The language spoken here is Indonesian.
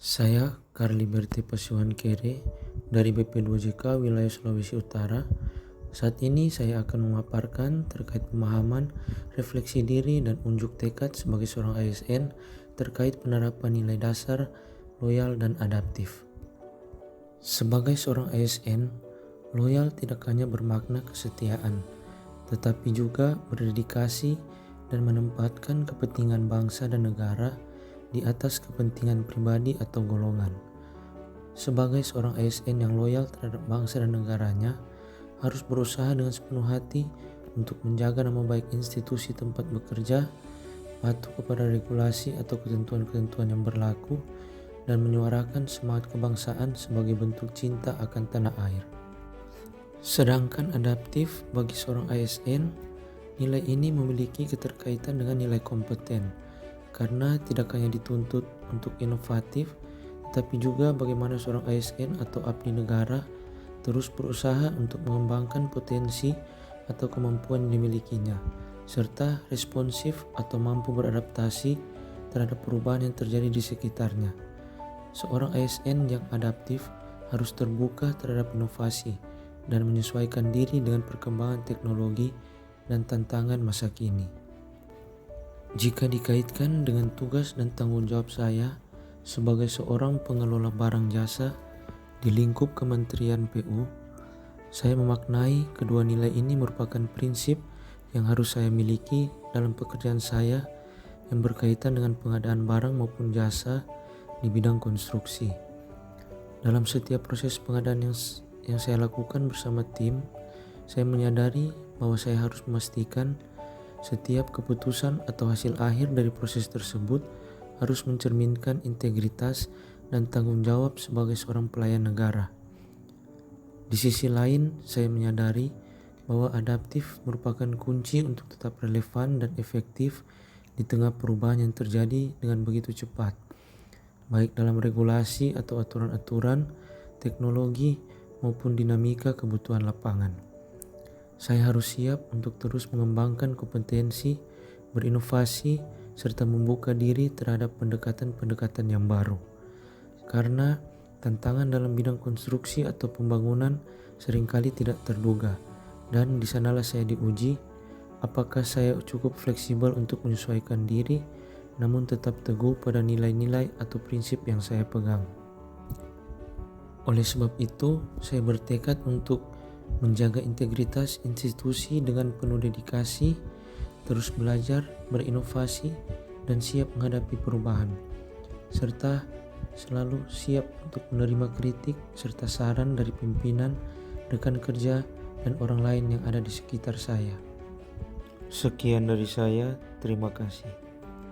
Saya Carly Berti Pasuhan Kere dari BP2JK wilayah Sulawesi Utara. Saat ini saya akan memaparkan terkait pemahaman, refleksi diri dan unjuk tekad sebagai seorang ASN terkait penerapan nilai dasar, loyal dan adaptif. Sebagai seorang ASN, loyal tidak hanya bermakna kesetiaan, tetapi juga berdedikasi dan menempatkan kepentingan bangsa dan negara di atas kepentingan pribadi atau golongan. Sebagai seorang ASN yang loyal terhadap bangsa dan negaranya, harus berusaha dengan sepenuh hati untuk menjaga nama baik institusi tempat bekerja, patuh kepada regulasi atau ketentuan-ketentuan yang berlaku, dan menyuarakan semangat kebangsaan sebagai bentuk cinta akan tanah air. Sedangkan adaptif bagi seorang ASN, nilai ini memiliki keterkaitan dengan nilai kompeten, karena tidak hanya dituntut untuk inovatif, tetapi juga bagaimana seorang ASN atau abdi negara terus berusaha untuk mengembangkan potensi atau kemampuan yang dimilikinya, serta responsif atau mampu beradaptasi terhadap perubahan yang terjadi di sekitarnya. Seorang ASN yang adaptif harus terbuka terhadap inovasi dan menyesuaikan diri dengan perkembangan teknologi dan tantangan masa kini. Jika dikaitkan dengan tugas dan tanggung jawab saya sebagai seorang pengelola barang jasa di lingkup Kementerian PU, saya memaknai kedua nilai ini merupakan prinsip yang harus saya miliki dalam pekerjaan saya yang berkaitan dengan pengadaan barang maupun jasa di bidang konstruksi. Dalam setiap proses pengadaan yang saya lakukan bersama tim, saya menyadari bahwa saya harus memastikan setiap keputusan atau hasil akhir dari proses tersebut harus mencerminkan integritas dan tanggung jawab sebagai seorang pelayan negara. Di sisi lain, saya menyadari bahwa adaptif merupakan kunci untuk tetap relevan dan efektif di tengah perubahan yang terjadi dengan begitu cepat, baik dalam regulasi atau aturan-aturan, teknologi, maupun dinamika kebutuhan lapangan. Saya harus siap untuk terus mengembangkan kompetensi, berinovasi, serta membuka diri terhadap pendekatan-pendekatan yang baru. Karena tantangan dalam bidang konstruksi atau pembangunan seringkali tidak terduga, dan di sanalah saya diuji apakah saya cukup fleksibel untuk menyesuaikan diri, namun tetap teguh pada nilai-nilai atau prinsip yang saya pegang. Oleh sebab itu, saya bertekad untuk menjaga integritas institusi dengan penuh dedikasi, terus belajar, berinovasi, dan siap menghadapi perubahan, serta selalu siap untuk menerima kritik serta saran dari pimpinan, rekan kerja, dan orang lain yang ada di sekitar saya. Sekian dari saya, terima kasih.